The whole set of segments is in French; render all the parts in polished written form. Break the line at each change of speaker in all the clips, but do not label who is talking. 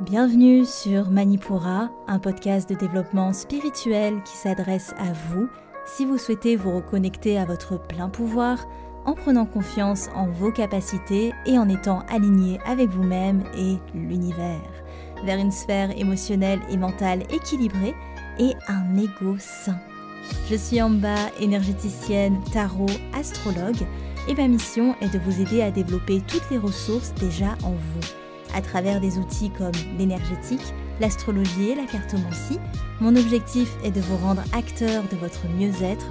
Bienvenue sur Manipura, un podcast de développement spirituel qui s'adresse à vous si vous souhaitez vous reconnecter à votre plein pouvoir en prenant confiance en vos capacités et en étant aligné avec vous-même et l'univers, vers une sphère émotionnelle et mentale équilibrée et un ego sain. Je suis Amba, énergéticienne, tarot, astrologue et ma mission est de vous aider à développer toutes les ressources déjà en vous. À travers des outils comme l'énergétique, l'astrologie et la cartomancie, mon objectif est de vous rendre acteur de votre mieux-être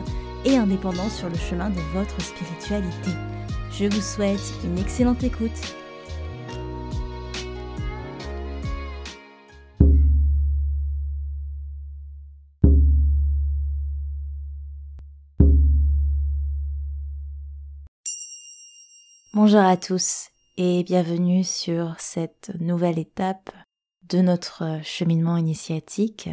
et indépendant sur le chemin de votre spiritualité. Je vous souhaite une excellente écoute. Bonjour à tous et bienvenue sur cette nouvelle étape de notre cheminement initiatique.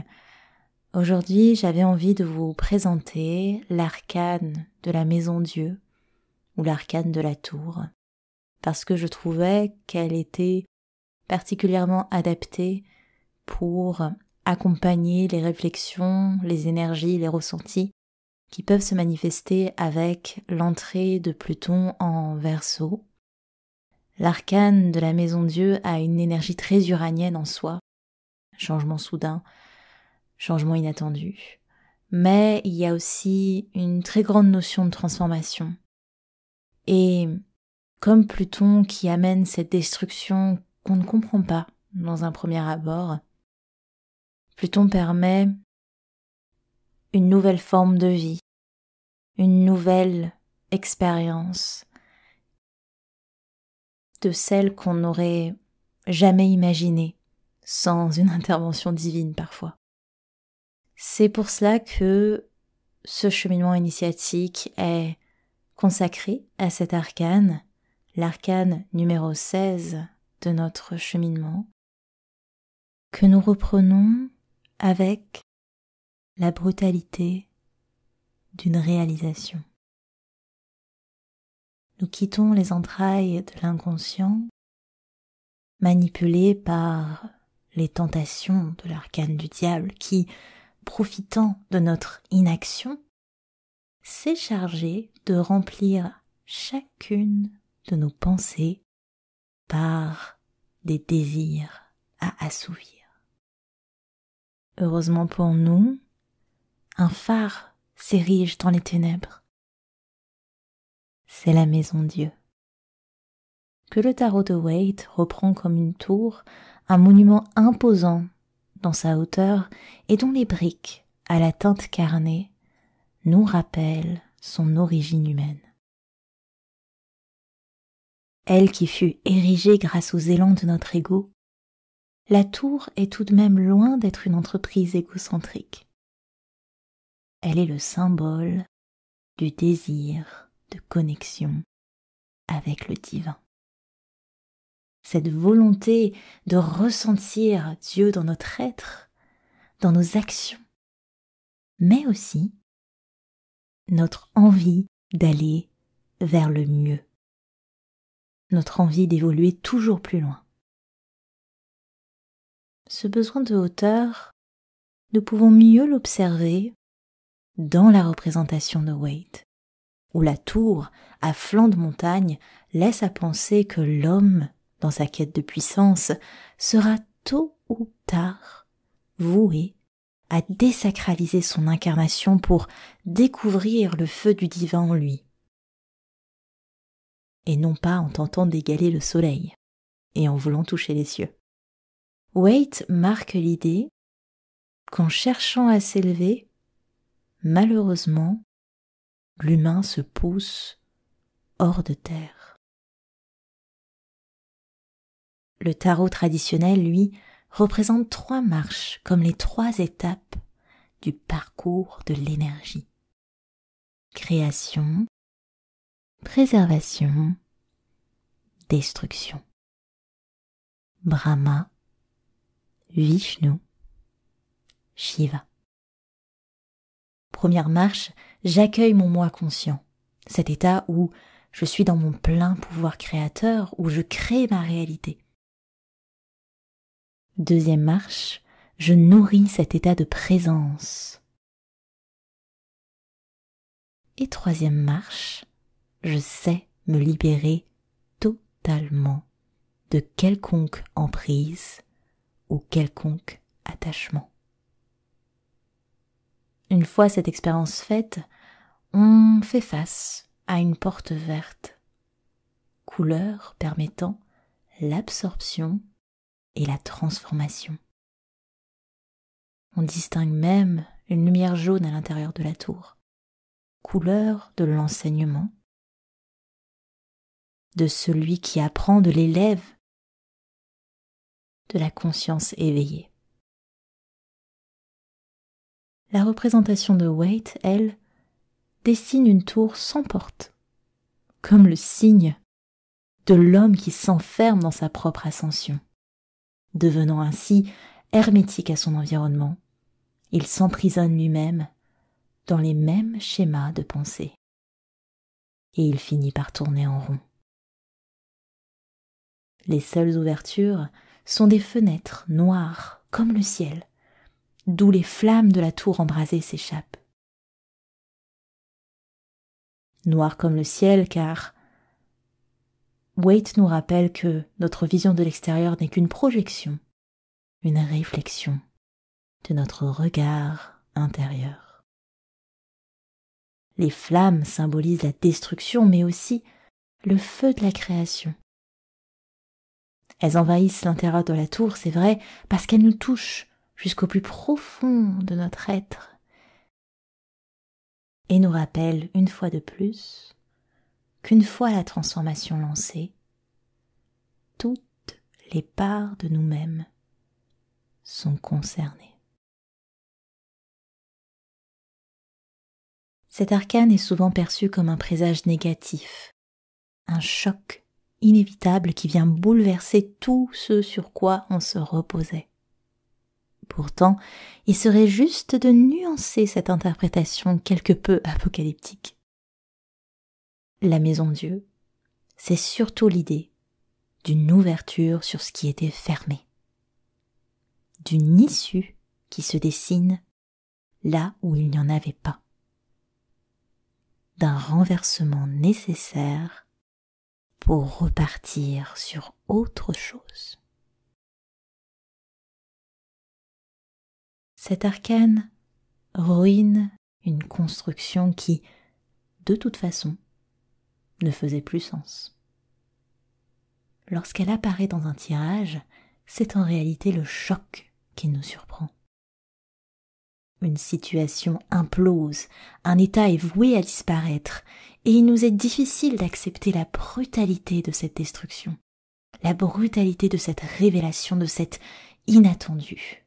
Aujourd'hui, j'avais envie de vous présenter l'arcane de la Maison Dieu ou l'arcane de la Tour parce que je trouvais qu'elle était particulièrement adaptée pour accompagner les réflexions, les énergies, les ressentis qui peuvent se manifester avec l'entrée de Pluton en Verseau. L'arcane de la Maison Dieu a une énergie très uranienne en soi, changement soudain, changement inattendu. Mais il y a aussi une très grande notion de transformation. Et comme Pluton qui amène cette destruction qu'on ne comprend pas dans un premier abord, Pluton permet une nouvelle forme de vie, une nouvelle expérience, de celle qu'on n'aurait jamais imaginée sans une intervention divine parfois. C'est pour cela que ce cheminement initiatique est consacré à cet arcane, l'arcane numéro 16 de notre cheminement, que nous reprenons avec la brutalité d'une réalisation. Nous quittons les entrailles de l'inconscient, manipulés par les tentations de l'arcane du diable qui, profitant de notre inaction, s'est chargé de remplir chacune de nos pensées par des désirs à assouvir. Heureusement pour nous, un phare s'érige dans les ténèbres. C'est la Maison Dieu, que le tarot de Waite reprend comme une tour, un monument imposant dans sa hauteur et dont les briques, à la teinte carnée, nous rappellent son origine humaine. Elle qui fut érigée grâce aux élans de notre ego, la tour est tout de même loin d'être une entreprise égocentrique. Elle est le symbole du désir de connexion avec le divin. Cette volonté de ressentir Dieu dans notre être, dans nos actions, mais aussi notre envie d'aller vers le mieux, notre envie d'évoluer toujours plus loin. Ce besoin de hauteur, nous pouvons mieux l'observer dans la représentation de Waite, où la tour à flanc de montagne laisse à penser que l'homme, dans sa quête de puissance, sera tôt ou tard voué à désacraliser son incarnation pour découvrir le feu du divin en lui, et non pas en tentant d'égaler le soleil et en voulant toucher les cieux. Waite marque l'idée qu'en cherchant à s'élever, malheureusement, l'humain se pousse hors de terre. Le tarot traditionnel, lui, représente 3 marches comme les 3 étapes du parcours de l'énergie. Création, préservation, destruction. Brahma, Vishnu, Shiva. Première marche, j'accueille mon moi conscient, cet état où je suis dans mon plein pouvoir créateur, où je crée ma réalité. Deuxième marche, je nourris cet état de présence. Et troisième marche, je sais me libérer totalement de quelconque emprise ou quelconque attachement. Une fois cette expérience faite, on fait face à une porte verte, couleur permettant l'absorption et la transformation. On distingue même une lumière jaune à l'intérieur de la tour, couleur de l'enseignement, de celui qui apprend, de l'élève, de la conscience éveillée. La représentation de Waite, elle, dessine une tour sans porte, comme le signe de l'homme qui s'enferme dans sa propre ascension. Devenant ainsi hermétique à son environnement, il s'emprisonne lui-même dans les mêmes schémas de pensée. Et il finit par tourner en rond. Les seules ouvertures sont des fenêtres noires comme le ciel, d'où les flammes de la tour embrasée s'échappent. Noires comme le ciel car Waite nous rappelle que notre vision de l'extérieur n'est qu'une projection, une réflexion de notre regard intérieur. Les flammes symbolisent la destruction mais aussi le feu de la création. Elles envahissent l'intérieur de la tour, c'est vrai, parce qu'elles nous touchent jusqu'au plus profond de notre être et nous rappellent une fois de plus qu'une fois la transformation lancée, toutes les parts de nous-mêmes sont concernées. Cet arcane est souvent perçu comme un présage négatif, un choc inévitable qui vient bouleverser tout ce sur quoi on se reposait. Pourtant, il serait juste de nuancer cette interprétation quelque peu apocalyptique. La maison Dieu, c'est surtout l'idée d'une ouverture sur ce qui était fermé, d'une issue qui se dessine là où il n'y en avait pas, d'un renversement nécessaire pour repartir sur autre chose. Cet arcane ruine une construction qui, de toute façon, ne faisait plus sens. Lorsqu'elle apparaît dans un tirage, c'est en réalité le choc qui nous surprend. Une situation implose, un état est voué à disparaître, et il nous est difficile d'accepter la brutalité de cette destruction, la brutalité de cette révélation, de cet inattendu.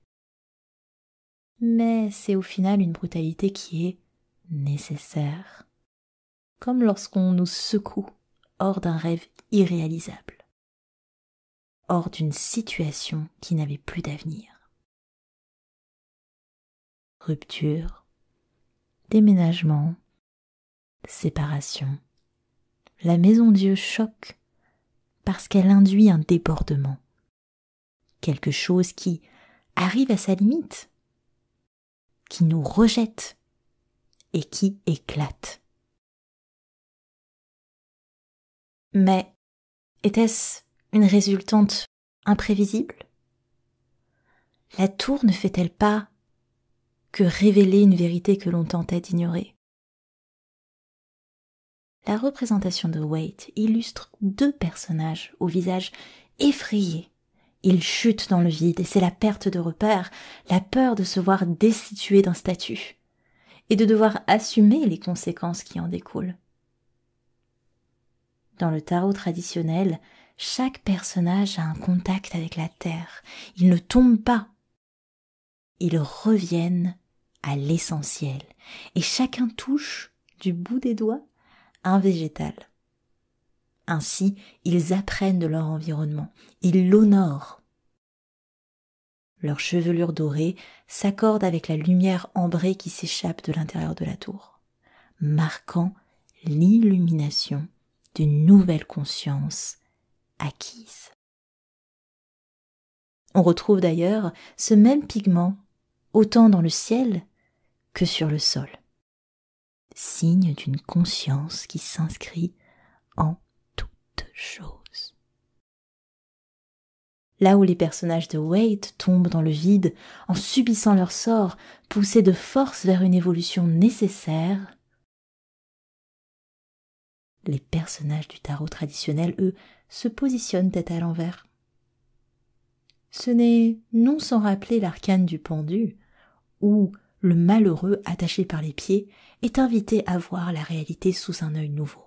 Mais c'est au final une brutalité qui est nécessaire, comme lorsqu'on nous secoue hors d'un rêve irréalisable, hors d'une situation qui n'avait plus d'avenir. Rupture, déménagement, séparation. La maison Dieu choque parce qu'elle induit un débordement, quelque chose qui arrive à sa limite, qui nous rejette et qui éclate. Mais était-ce une résultante imprévisible? La tour ne fait-elle pas que révéler une vérité que l'on tentait d'ignorer? La représentation de Waite illustre deux personnages au visage effrayé. Ils chutent dans le vide et c'est la perte de repères, la peur de se voir destitué d'un statut et de devoir assumer les conséquences qui en découlent. Dans le tarot traditionnel, chaque personnage a un contact avec la terre. Ils ne tombent pas. Ils reviennent à l'essentiel et chacun touche du bout des doigts un végétal. Ainsi, ils apprennent de leur environnement, ils l'honorent. Leur chevelure dorée s'accorde avec la lumière ambrée qui s'échappe de l'intérieur de la tour, marquant l'illumination d'une nouvelle conscience acquise. On retrouve d'ailleurs ce même pigment autant dans le ciel que sur le sol, signe d'une conscience qui s'inscrit en toute chose. Là où les personnages de Wade tombent dans le vide en subissant leur sort, poussés de force vers une évolution nécessaire, les personnages du tarot traditionnel, eux, se positionnent tête à l'envers. Ce n'est non sans rappeler l'arcane du pendu, où le malheureux attaché par les pieds est invité à voir la réalité sous un œil nouveau.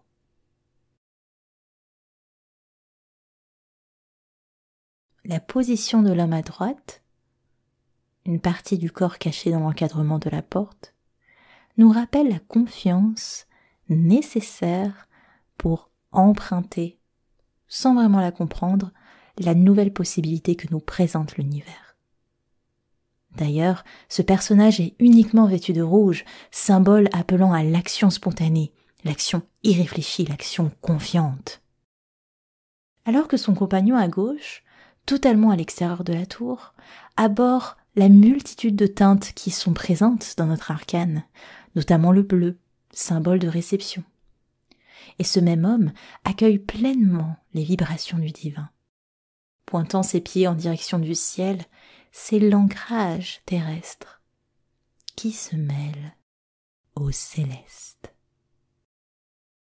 La position de l'homme à droite, une partie du corps cachée dans l'encadrement de la porte, nous rappelle la confiance nécessaire pour emprunter, sans vraiment la comprendre, la nouvelle possibilité que nous présente l'univers. D'ailleurs, ce personnage est uniquement vêtu de rouge, symbole appelant à l'action spontanée, l'action irréfléchie, l'action confiante. Alors que son compagnon à gauche, totalement à l'extérieur de la tour, aborde la multitude de teintes qui sont présentes dans notre arcane, notamment le bleu, symbole de réception. Et ce même homme accueille pleinement les vibrations du divin. Pointant ses pieds en direction du ciel, c'est l'ancrage terrestre qui se mêle au céleste.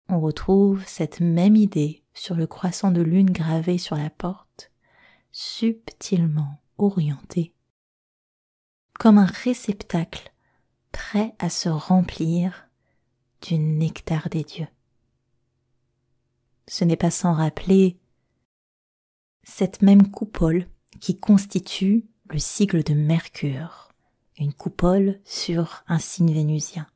On retrouve cette même idée sur le croissant de lune gravé sur la porte, subtilement orienté, comme un réceptacle prêt à se remplir du nectar des dieux. Ce n'est pas sans rappeler cette même coupole qui constitue le sigle de Mercure, une coupole sur un signe vénusien,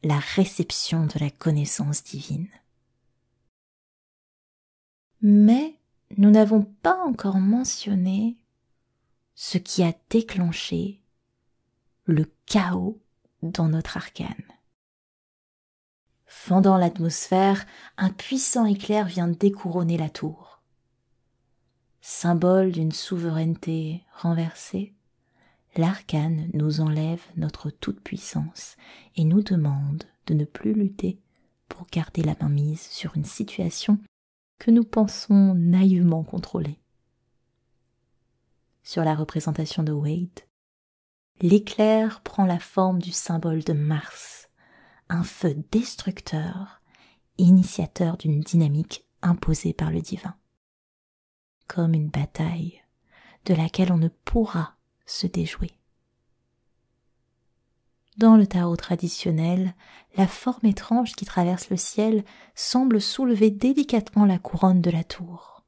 la réception de la connaissance divine. Mais nous n'avons pas encore mentionné ce qui a déclenché le chaos dans notre arcane. Fendant l'atmosphère, un puissant éclair vient découronner la tour. Symbole d'une souveraineté renversée, l'arcane nous enlève notre toute-puissance et nous demande de ne plus lutter pour garder la main mise sur une situation que nous pensons naïvement contrôler. Sur la représentation de Wade, l'éclair prend la forme du symbole de Mars, un feu destructeur, initiateur d'une dynamique imposée par le divin. Comme une bataille de laquelle on ne pourra se déjouer. Dans le tarot traditionnel, la forme étrange qui traverse le ciel semble soulever délicatement la couronne de la tour,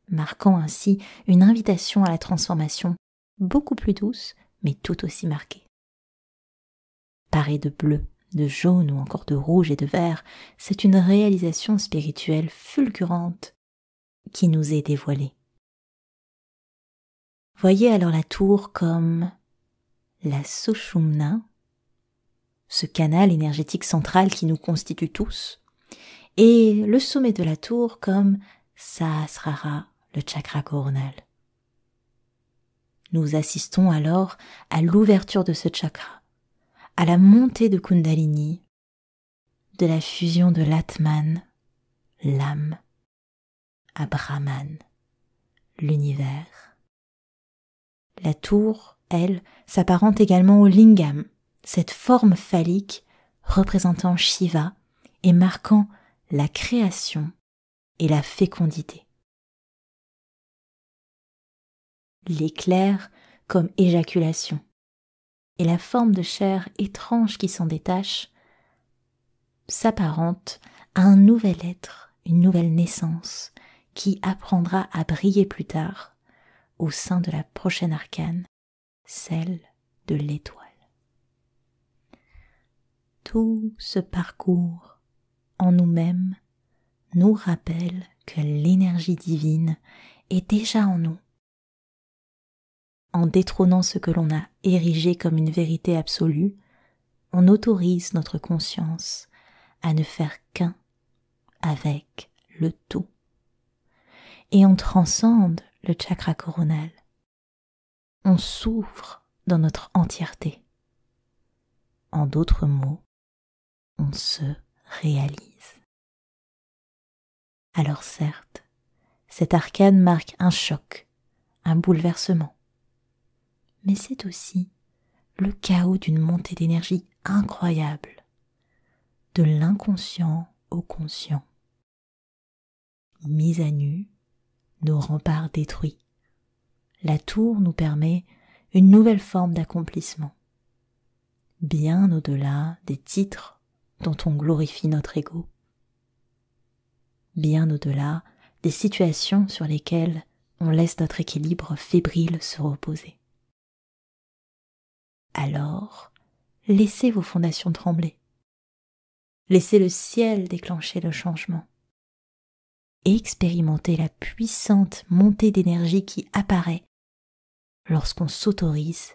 marquant ainsi une invitation à la transformation beaucoup plus douce, mais tout aussi marquée. Parée de bleu, de jaune ou encore de rouge et de vert, c'est une réalisation spirituelle fulgurante qui nous est dévoilée. Voyez alors la tour comme la Sushumna, ce canal énergétique central qui nous constitue tous, et le sommet de la tour comme Sahasrara, le chakra coronal. Nous assistons alors à l'ouverture de ce chakra, à la montée de Kundalini, de la fusion de l'Atman, l'âme, à Brahman, l'univers. La tour, elle, s'apparente également au lingam, cette forme phallique représentant Shiva et marquant la création et la fécondité. L'éclair comme éjaculation et la forme de chair étrange qui s'en détache s'apparente à un nouvel être, une nouvelle naissance qui apprendra à briller plus tard au sein de la prochaine arcane, celle de l'étoile. Tout ce parcours en nous-mêmes nous rappelle que l'énergie divine est déjà en nous. En détrônant ce que l'on a érigé comme une vérité absolue, on autorise notre conscience à ne faire qu'un avec le tout. Et on transcende le chakra coronal on s'ouvre dans notre entièreté. En d'autres mots, on se réalise. Alors certes, cet arcane marque un choc, un bouleversement, mais c'est aussi le chaos d'une montée d'énergie incroyable, de l'inconscient au conscient. Mise à nu, nos remparts détruits, la tour nous permet une nouvelle forme d'accomplissement, bien au-delà des titres dont on glorifie notre ego, bien au-delà des situations sur lesquelles on laisse notre équilibre fébrile se reposer. Alors, laissez vos fondations trembler, laissez le ciel déclencher le changement, et expérimentez la puissante montée d'énergie qui apparaît lorsqu'on s'autorise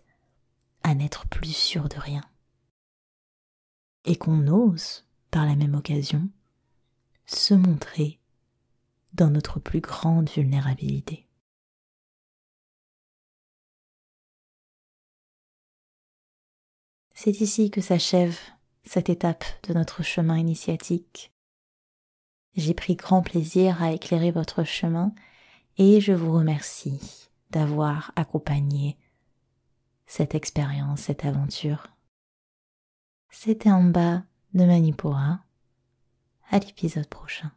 à n'être plus sûr de rien et qu'on ose, par la même occasion, se montrer dans notre plus grande vulnérabilité. C'est ici que s'achève cette étape de notre chemin initiatique. J'ai pris grand plaisir à éclairer votre chemin et je vous remercie d'avoir accompagné cette expérience, cette aventure. C'était en bas de Manipura. À l'épisode prochain.